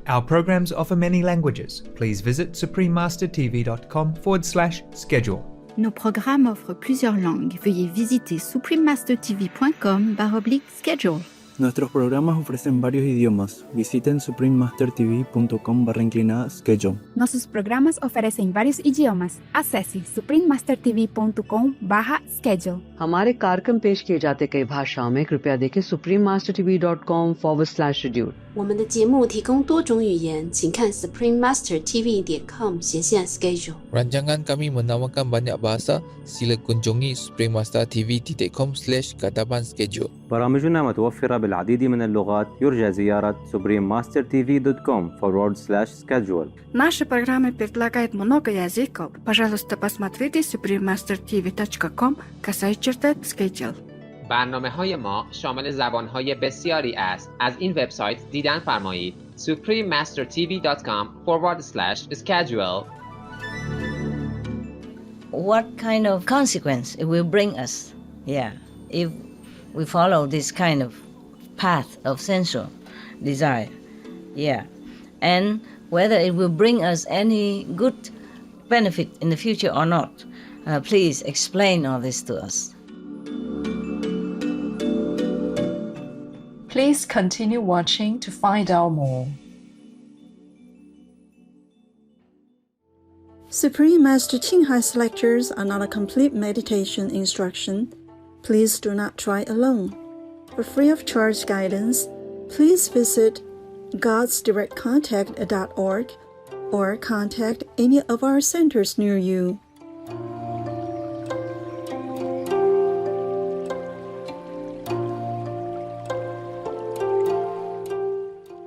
Our programs offer many languages. Please visit suprememastertv.com/schedule. Nos programmes offrent plusieurs langues. Veuillez visiter suprememastertv.com/schedule. Nuestros programas ofrecen varios idiomas. Visiten suprememastertv.com/schedule. Nossos programas oferecem vários idiomas. Acesse suprememastertv.com/schedule. हमारे कार्यक्रम पेश किए जाते कई भाषाओं में कृपया देखें suprememastertv.com/schedule。我们的节目提供多种语言，请看 suprememastertv.com/schedule。 Rancangan kami menawarkan banyak bahasa. Sila kunjungi suprememastertv.com/katapan-schedule. برامجنا متوفرة بالعديد من اللغات. يرجى زيارة suprememastertv.com/schedule. Наши программы предлагают много языков. Пожалуйста, посмотрите suprememastertv.com/schedule. برنامه‌های ما شامل زبان‌های بسیاری است. از این وبسایت دیدن فرمایید suprememastertv.com/schedule. What kind of consequence it will bring us? If we follow this kind of path of sensual desire. And whether it will bring us any good benefit in the future or not. Please explain all this to us. Please continue watching to find out more. Supreme Master Ching Hai's lectures are not a complete meditation instruction. Please do not try alone. For free of charge guidance, please visit godsdirectcontact.org or contact any of our centers near you.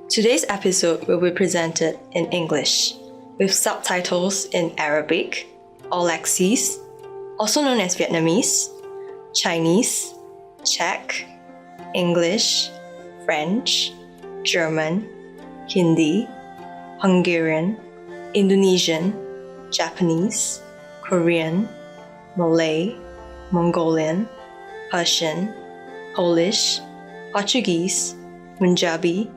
Today's episode will be presented in English, with subtitles in Arabic, all axes, also known as Vietnamese, Chinese, Czech, English, French, German, Hindi, Hungarian, Indonesian, Japanese, Korean, Malay, Mongolian, Persian, Polish, Portuguese, Punjabi,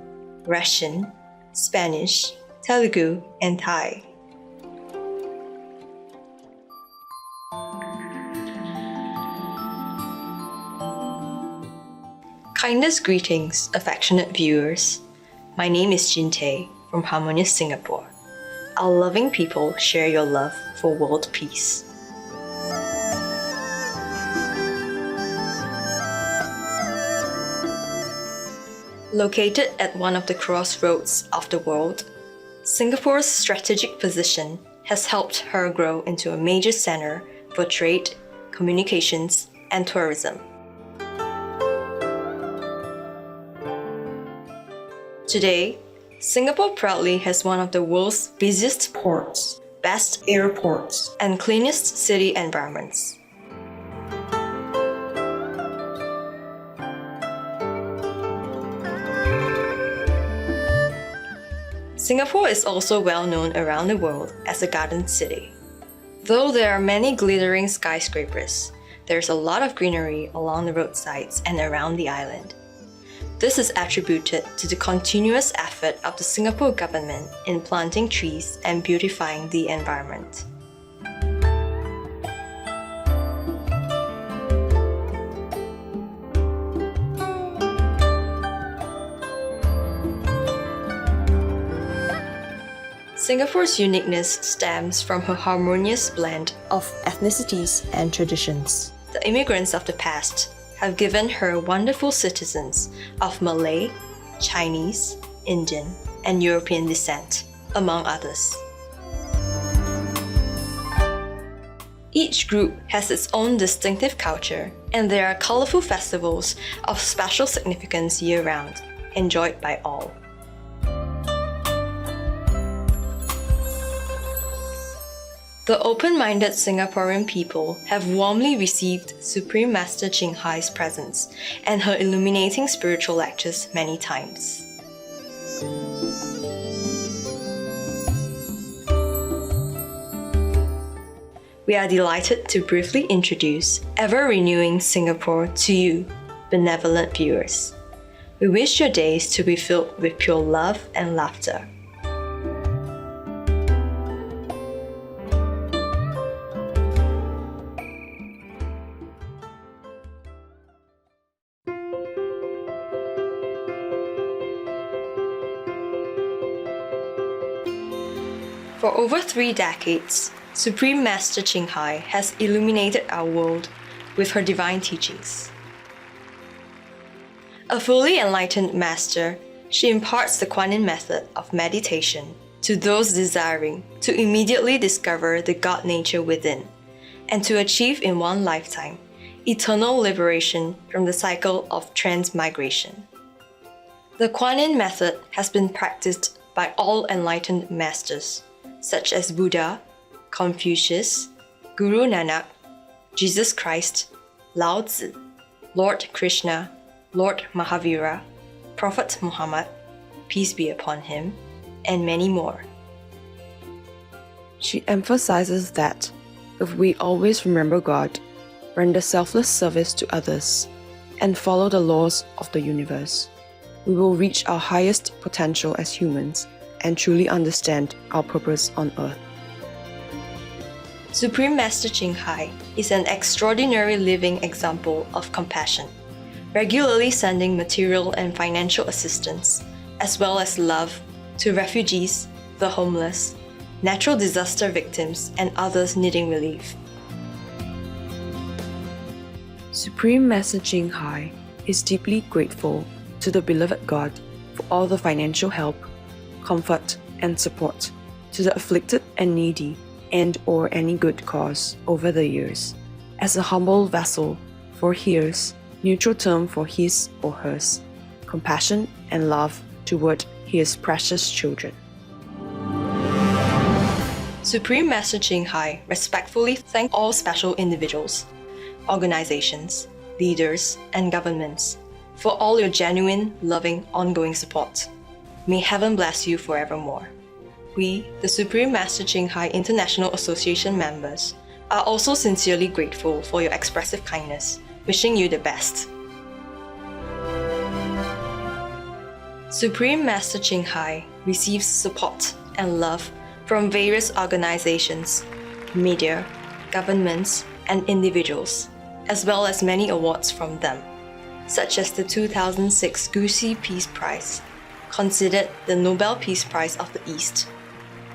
Russian, Spanish, Telugu, and Thai. Kindest greetings, affectionate viewers. My name is Jin Tae from Harmonious Singapore. Our loving people share your love for world peace. Located at one of the crossroads of the world, Singapore's strategic position has helped her grow into a major center for trade, communications, and tourism. Today, Singapore proudly has one of the world's busiest ports, best airports, and cleanest city environments. Singapore is also well known around the world as a garden city. Though there are many glittering skyscrapers, there's a lot of greenery along the roadsides and around the island. This is attributed to the continuous effort of the Singapore government in planting trees and beautifying the environment. Singapore's uniqueness stems from her harmonious blend of ethnicities and traditions. The immigrants of the past have given her wonderful citizens of Malay, Chinese, Indian, and European descent, among others. Each group has its own distinctive culture, and there are colorful festivals of special significance year-round, enjoyed by all. The open-minded Singaporean people have warmly received Supreme Master Ching Hai's presence and her illuminating spiritual lectures many times. We are delighted to briefly introduce Ever-Renewing Singapore to you, benevolent viewers. We wish your days to be filled with pure love and laughter. For over 3 decades, Supreme Master Ching has illuminated our world with her divine teachings. A fully enlightened master, she imparts the Kuan Yin method of meditation to those desiring to immediately discover the God nature within and to achieve in one lifetime eternal liberation from the cycle of transmigration. The Kuan Yin method has been practiced by all enlightened masters, such as Buddha, Confucius, Guru Nanak, Jesus Christ, Lao Tzu, Lord Krishna, Lord Mahavira, Prophet Muhammad, peace be upon him, and many more. She emphasizes that if we always remember God, render selfless service to others, and follow the laws of the universe, we will reach our highest potential as humans and truly understand our purpose on earth. Supreme Master Ching is an extraordinary living example of compassion, regularly sending material and financial assistance, as well as love, to refugees, the homeless, natural disaster victims, and others needing relief. Supreme Master Ching is deeply grateful to the beloved God for all the financial help, comfort, and support to the afflicted and needy and/or any good cause over the years, as a humble vessel for his, neutral term for his or hers, compassion and love toward his precious children. Supreme Master Ching respectfully thank all special individuals, organizations, leaders, and governments for all your genuine, loving, ongoing support. May heaven bless you forevermore. We, the Supreme Master Ching International Association members, are also sincerely grateful for your expressive kindness, wishing you the best. Supreme Master Ching receives support and love from various organizations, media, governments, and individuals, as well as many awards from them, such as the 2006 Gusi Peace Prize, considered the Nobel Peace Prize of the East,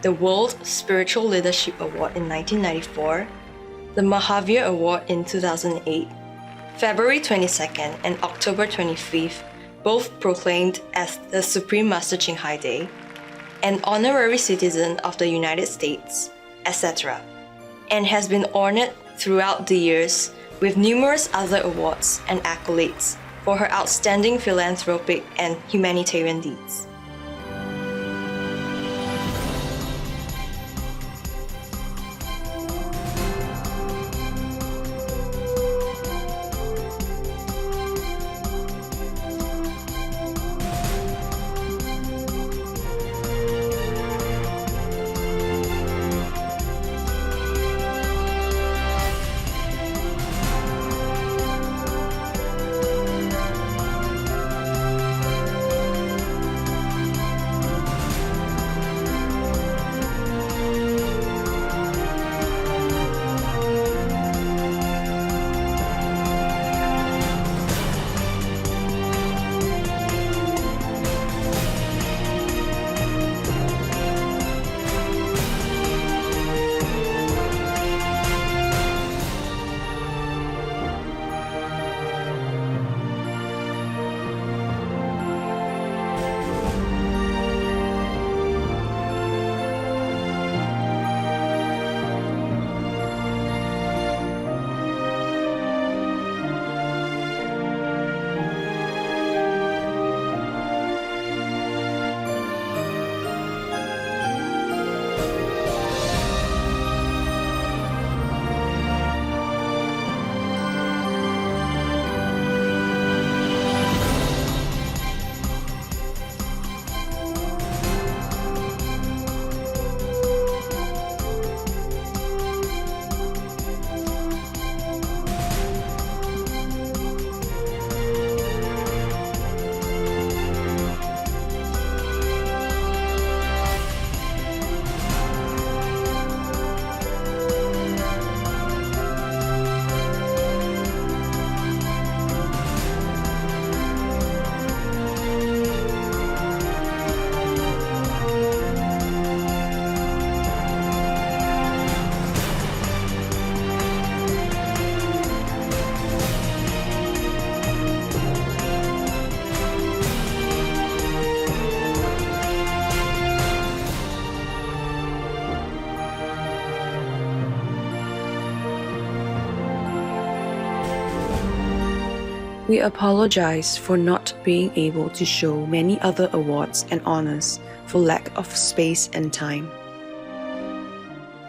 the World Spiritual Leadership Award in 1994, the Mahavir Award in 2008, February 22nd and October 25th, both proclaimed as the Supreme Master Ching Day, an honorary citizen of the United States, etc., and has been honored throughout the years with numerous other awards and accolades for her outstanding philanthropic and humanitarian deeds. we apologize for not being able to show many other awards and honors for lack of space and time.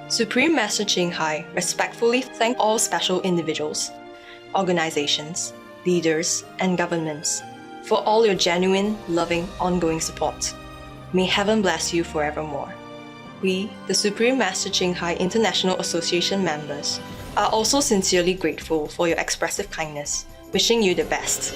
Supreme Master Ching respectfully thank all special individuals, organizations, leaders, and governments for all your genuine, loving, ongoing support. May heaven bless you forevermore. We, the Supreme Master Ching International Association members, are also sincerely grateful for your expressive kindness, wishing you the best.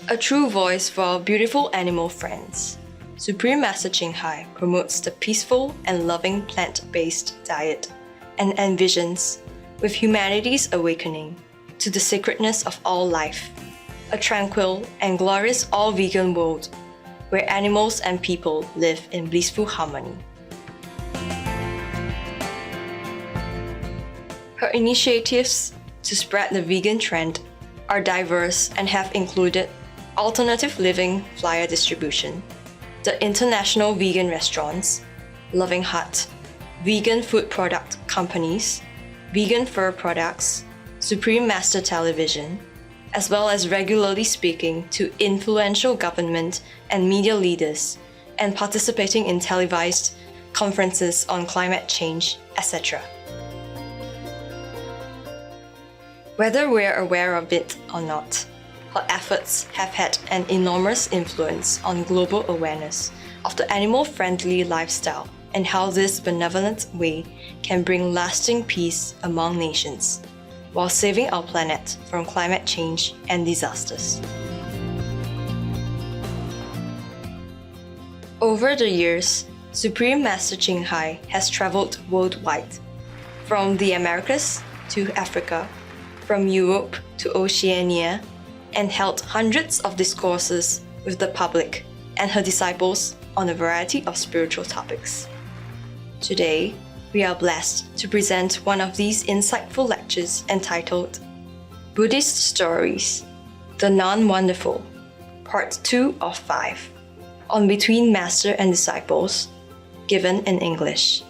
A true voice for our beautiful animal friends. Supreme Master Ching promotes the peaceful and loving plant-based diet and envisions, with humanity's awakening to the sacredness of all life, a tranquil and glorious all-vegan world where animals and people live in blissful harmony. Her initiatives to spread the vegan trend are diverse and have included alternative living flyer distribution, the International Vegan Restaurants, Loving Hut, vegan food product companies, vegan fur products, Supreme Master Television, as well as regularly speaking to influential government and media leaders and participating in televised conferences on climate change, etc. Whether we're aware of it or not, her efforts have had an enormous influence on global awareness of the animal-friendly lifestyle and how this benevolent way can bring lasting peace among nations, while saving our planet from climate change and disasters. Over the years, Supreme Master Ching has traveled worldwide, from the Americas to Africa, from Europe to Oceania, and held hundreds of discourses with the public and her disciples on a variety of spiritual topics. Today, we are blessed to present one of these insightful lectures entitled Buddhist Stories, The Non-Wonderful, Part 2 of 5, on Between Master and Disciples, given in English.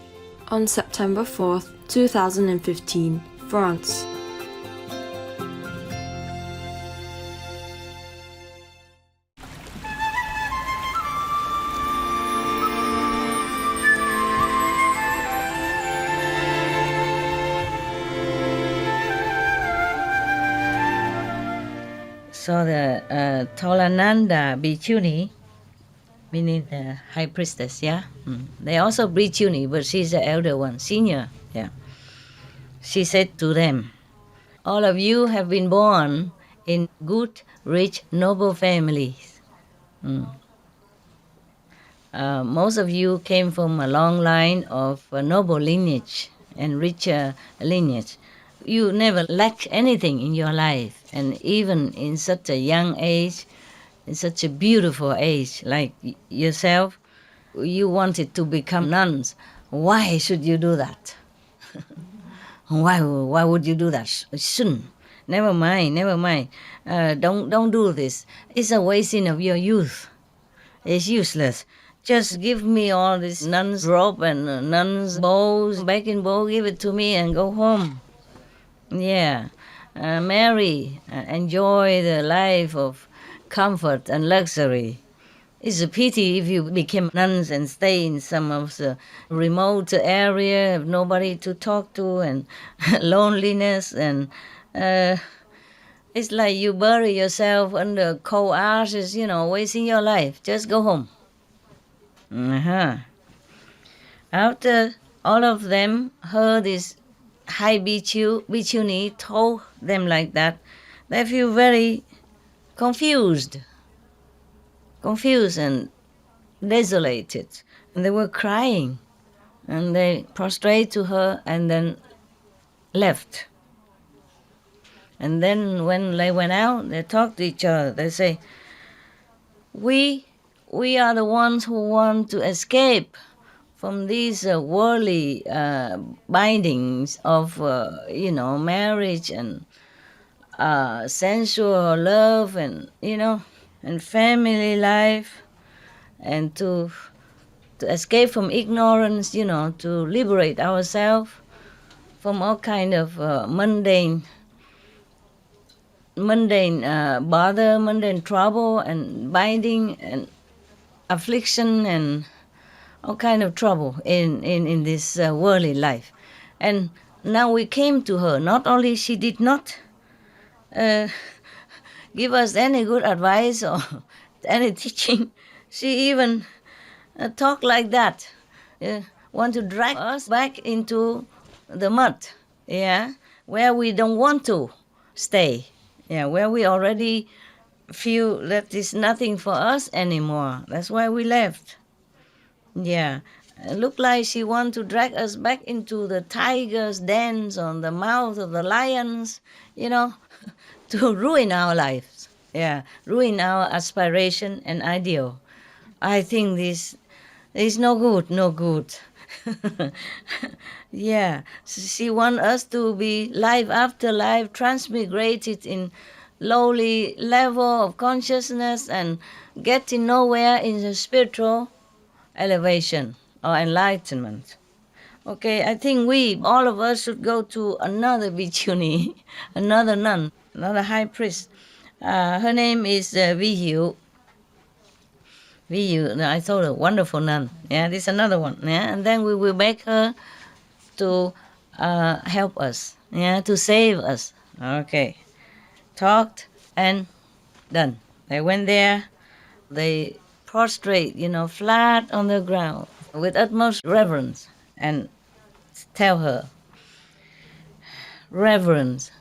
On September 4th, 2015, France. So the Tolananda Bhikkhuni, meaning the high priestess, yeah? They also Bhikkhuni, but she's the elder one, senior, yeah. She said to them, all of you have been born in good, rich, noble families. Most of you came from a long line of noble lineage and rich lineage. You never lacked anything in your life, and even in such a young age, in such a beautiful age like yourself, you wanted to become nuns. Why should you do that? Why would you do that? Shouldn't. Never mind. Don't do this. It's a wasting of your youth. It's useless. Just give me all this nun's robe and nun's bows, baking bowl, give it to me and go home. Yeah, marry, enjoy the life of comfort and luxury. It's a pity if you became nuns and stay in some of the remote area, have nobody to talk to, and loneliness, and it's like you bury yourself under cold ashes, wasting your life. Just go home. After all of them heard this high Bhikkhuni told them like that, they feel very confused and desolated. And they were crying, and they prostrate to her and then left. And then when they went out, they talked to each other. They say, we are the ones who want to escape from these worldly bindings of, marriage and sensual love and, and family life, and to escape from ignorance, to liberate ourselves from all kind of mundane mundane bother, mundane trouble, and binding, and affliction, and all kind of trouble in this worldly life. And now we came to her. Not only she did not give us any good advice or any teaching, she even talked like that. Want to drag us back into the mud, yeah, where we don't want to stay, yeah, where we already feel that there's nothing for us anymore. That's why we left. Yeah, it looked like she want to drag us back into the tiger's dens on the mouth of the lions, to ruin our lives. Yeah, ruin our aspiration and ideal. I think this is no good. Yeah, she wants us to be life after life transmigrated in lowly level of consciousness and getting nowhere in the spiritual elevation or enlightenment. Okay, I think all of us should go to another bhikkhuni, another nun, another high priest. Her name is Vihu. I thought a wonderful nun. Yeah, this is another one. Yeah, and then we will make her to help us. Yeah, to save us. Okay, talked and done. They went there. They prostrate, flat on the ground with utmost reverence and tell her, "Reverence,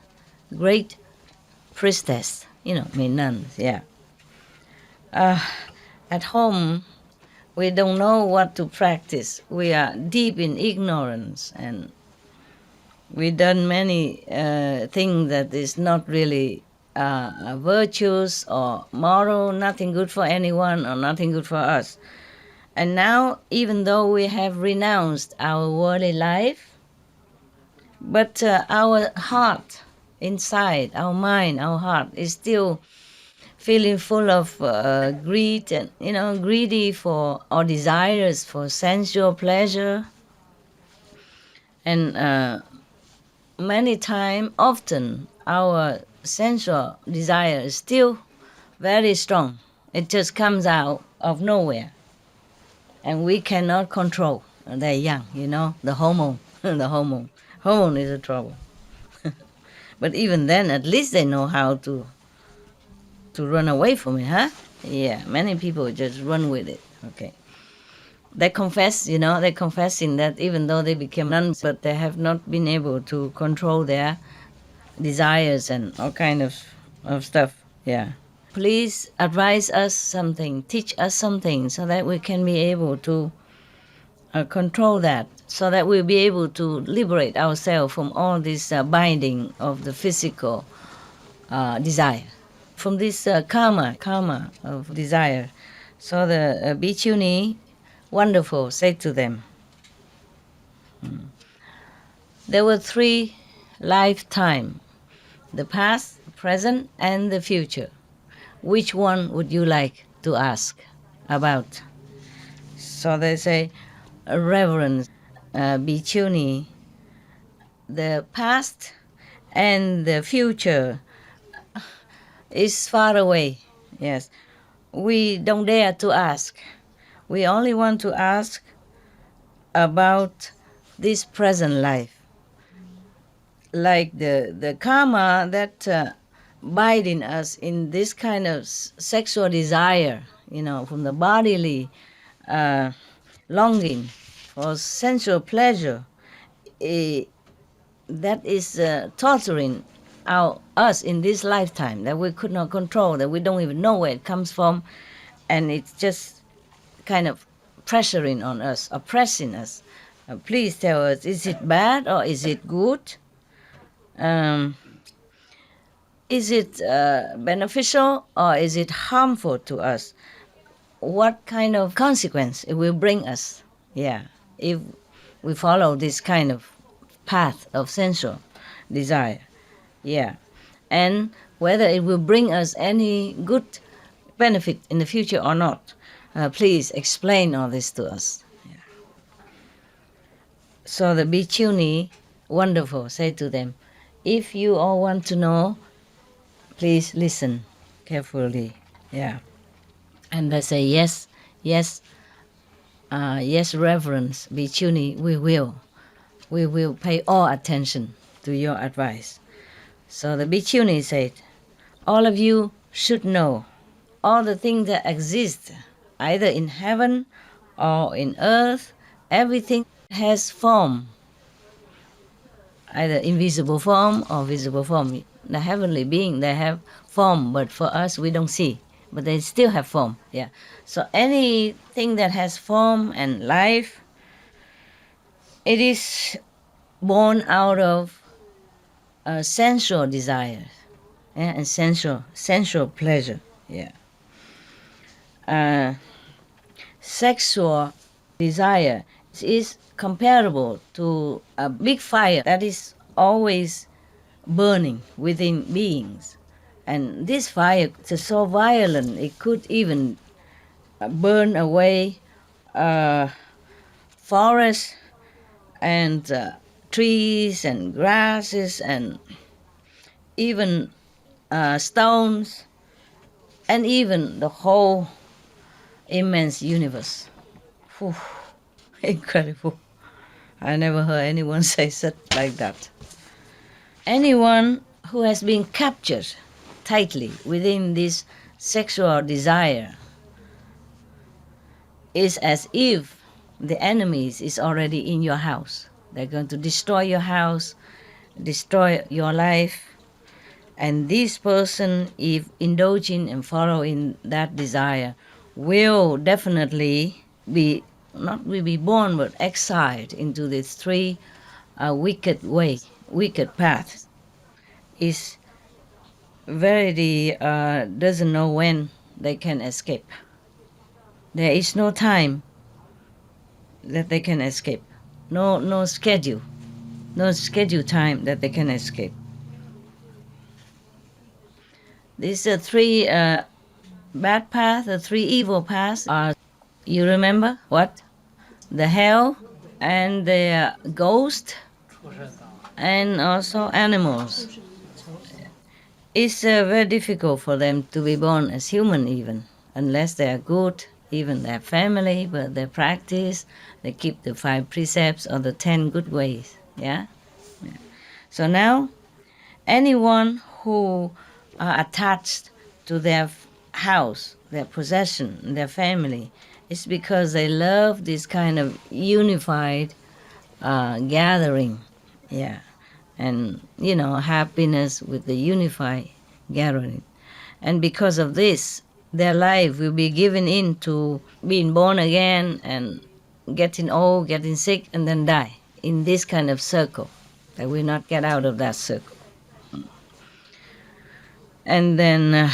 great priestess." Mean nuns. Yeah. At home, we don't know what to practice. We are deep in ignorance, and we've done many things that is not really virtuous or moral, nothing good for anyone or nothing good for us. And now, even though we have renounced our worldly life, but our heart inside, our mind, our heart is still feeling full of greed and, greedy for or desires for sensual pleasure. And often, our sensual desire is still very strong. It just comes out of nowhere. And we cannot control. They're young, the hormone. The hormone is a trouble. But even then, at least they know how to run away from it, huh? Yeah, many people just run with it. Okay. They confess, they're confessing that even though they became nuns, but they have not been able to control their desires and all kind of stuff. Yeah. Please advise us something, teach us something so that we can be able to control that, so that we'll be able to liberate ourselves from all this binding of the physical desire, from this karma of desire. So the bhikkhuni, wonderful, said to them, there were 3 lifetimes, the past, the present, and the future. Which one would you like to ask about? So they say, Reverend bhikkhuni, the past and the future is far away. Yes, we don't dare to ask. We only want to ask about this present life. Like the karma that binding us in this kind of sexual desire, from the bodily longing for sensual pleasure, that is torturing us in this lifetime, that we could not control, that we don't even know where it comes from, and it's just kind of pressuring on us, oppressing us. Please tell us, is it bad or is it good? Is it beneficial or is it harmful to us? What kind of consequence it will bring us? Yeah, if we follow this kind of path of sensual desire. Yeah, and whether it will bring us any good benefit in the future or not. Please explain all this to us. Yeah. So the bhikkhuni, wonderful, said to them, if you all want to know, Please listen carefully. Yeah. And they say, yes, yes, yes, Reverence Bhikkhuni, we will pay all attention to your advice. So the Bhikkhuni said, all of you should know all the things that exist, either in heaven or in earth, everything has form, either invisible form or visible form. The heavenly being, they have form, but for us, we don't see. But they still have form, yeah. So anything that has form and life, it is born out of sensual desire, yeah, and sensual pleasure, yeah. Sexual desire is comparable to a big fire that is always burning within beings. And this fire is so violent, it could even burn away forests and trees and grasses and even stones and even the whole immense universe. Whew, incredible. I never heard anyone say such like that. Anyone who has been captured tightly within this sexual desire is as if the enemies is already in your house. They're going to destroy your house, destroy your life. And this person, if indulging and following that desire, will definitely be, not will be born, but exiled into these three wicked paths. Is very doesn't know when they can escape. There is no time that they can escape. No schedule time that they can escape. These are three bad paths, the three evil paths are, you remember what? The hell and the ghost and also animals. It's very difficult for them to be born as human even, unless they are good, even their family, but they practice, they keep the 5 precepts or the 10 good ways, yeah? So now, anyone who are attached to their house, their possession, their family, it's because they love this kind of unified gathering, yeah. And, happiness with the unified gathering. And because of this, their life will be given into being born again and getting old, getting sick, and then die in this kind of circle. They will not get out of that circle. And then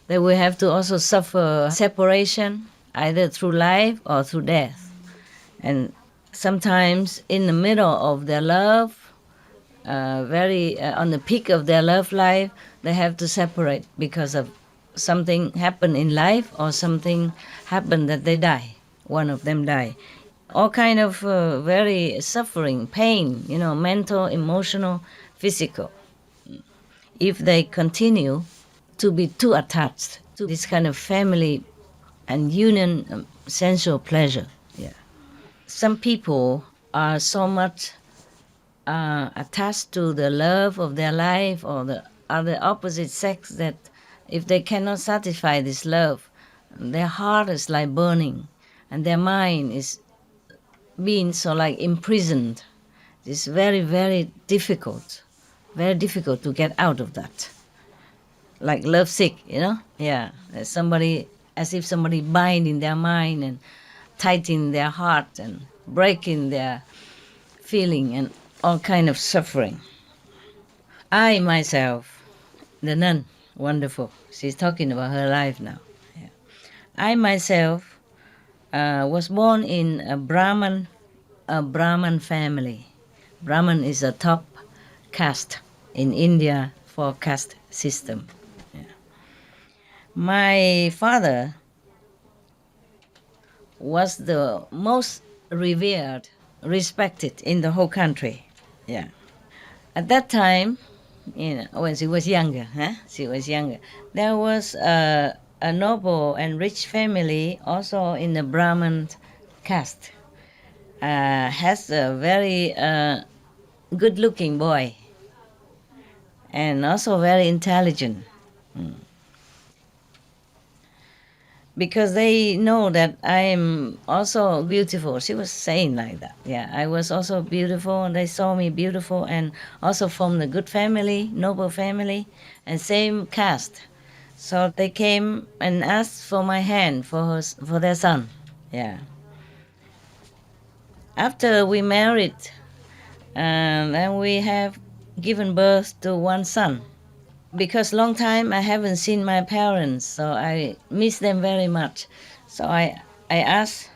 they will have to also suffer separation, either through life or through death. And sometimes in the middle of their love, on the peak of their love life, they have to separate because of something happened in life or something happened that they die. One of them die. All kind of very suffering, pain, mental, emotional, physical. If they continue to be too attached to this kind of family and union, sensual pleasure. Yeah. Some people are so much attached to the love of their life or the other opposite sex that if they cannot satisfy this love, their heart is like burning and their mind is being so like imprisoned. It's very, very difficult to get out of that. Like lovesick, Yeah, as if somebody binding their mind and tightening their heart and breaking their feeling and all kind of suffering. I myself, the nun, wonderful. She's talking about her life now. Yeah. I myself was born in a Brahman family. Brahman is a top caste in India for caste system. Yeah. My father was the most revered, respected in the whole country. Yeah. At that time, when she was younger. She was younger. There was a noble and rich family also in the Brahmin caste. Has a very good-looking boy and also very intelligent. Because they know that I am also beautiful. She was saying like that. Yeah, I was also beautiful, and they saw me beautiful, and also from the good family, noble family, and same caste. So they came and asked for my hand for their son. Yeah. After we married, then we have given birth to one son. Because long time I haven't seen my parents, so I miss them very much. So I asked,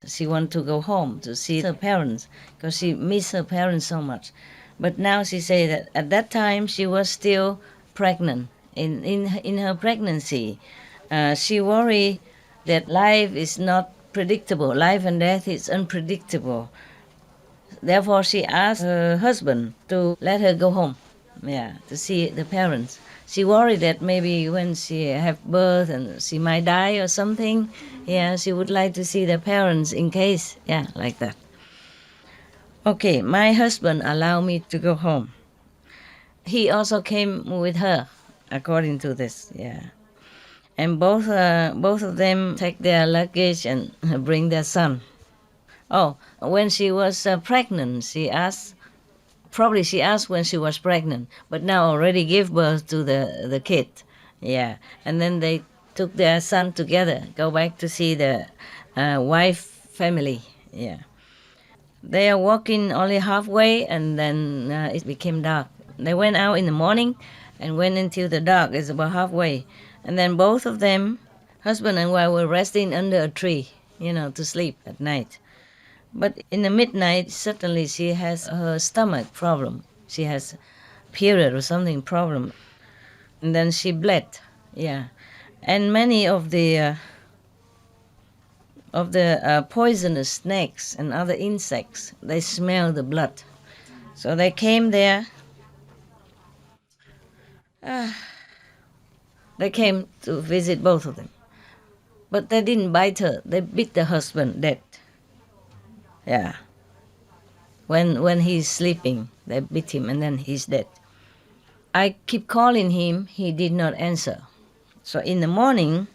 she want to go home to see her parents, because she miss her parents so much. But now she say that at that time she was still pregnant. In her pregnancy, she worried that life is not predictable. Life and death is unpredictable. Therefore, she asked her husband to let her go home. Yeah, to see the parents. She worried that maybe when she have birth and she might die or something, yeah, she would like to see the parents in case, yeah, like that. Okay, my husband allowed me to go home. He also came with her, according to this, yeah. And both of them take their luggage and bring their son. Oh, when she was pregnant, she asked when she was pregnant, but now already gave birth to the kid. Yeah, and then they took their son together, go back to see the wife family. Yeah. They are walking only halfway, and then it became dark. They went out in the morning and went until the dark. It's about halfway. And then both of them, husband and wife, were resting under a tree, to sleep at night. But in the midnight, suddenly she has her stomach problem. She has period or something problem. And then she bled, yeah. And many of the poisonous snakes and other insects, they smell the blood. So they came there. They came to visit both of them. But they didn't bite her. They beat the husband dead. Yeah. When he's sleeping, they beat him and then he's dead. I keep calling him, he did not answer. So in the morning,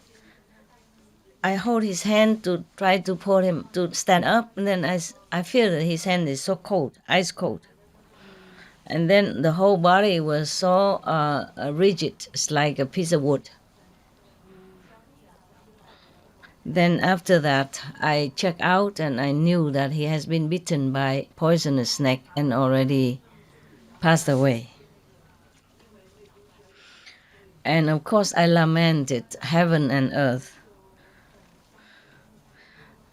I hold his hand to try to pull him to stand up, and then I feel that his hand is so cold, ice cold. And then the whole body was so rigid, it's like a piece of wood. Then after that, I checked out and I knew that he has been bitten by poisonous snake and already passed away. And of course I lamented heaven and earth.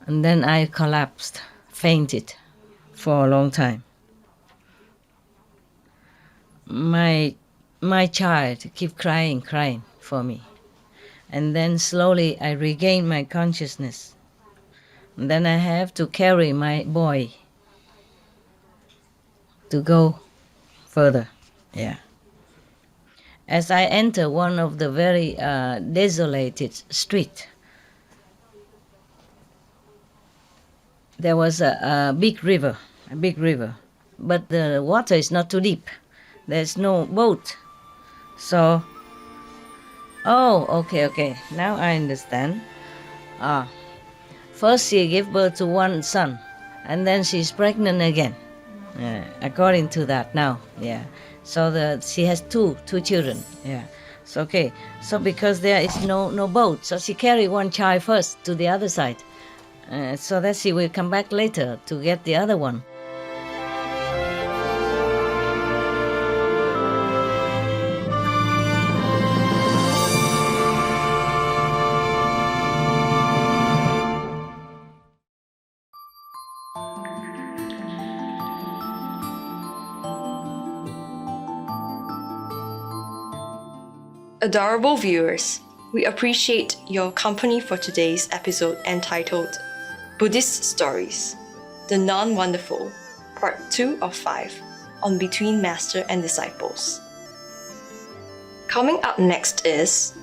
And then I collapsed, fainted for a long time. My child kept crying for me. And then slowly I regained my consciousness. And then I have to carry my boy to go further. Yeah. As I enter one of the very desolated street, there was a big river, but the water is not too deep. There's no boat. So, okay. Now I understand. First she gave birth to one son, and then she's pregnant again. According to that now, yeah. So she has two children, yeah. So okay. So because there is no boat, so she carried one child first to the other side, so that she will come back later to get the other one. Adorable viewers, we appreciate your company for today's episode entitled Buddhist Stories, The Non-Wonderful, Part 2 of 5. on between master and disciples. Coming up next is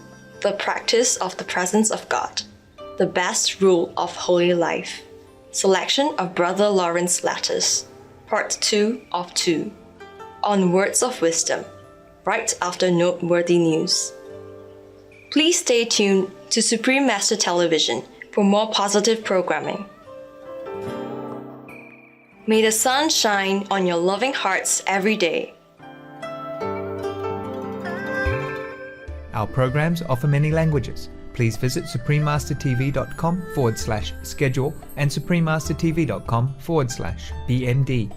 the practice of the presence of God, the best rule of holy life. Selection of Brother Lawrence letters, part 2 of 2, on words of wisdom, right after noteworthy news. Please stay tuned to Supreme Master Television for more positive programming. May the sun shine on your loving hearts every day. Our programs offer many languages. Please visit suprememastertv.com/schedule and suprememastertv.com/BMD.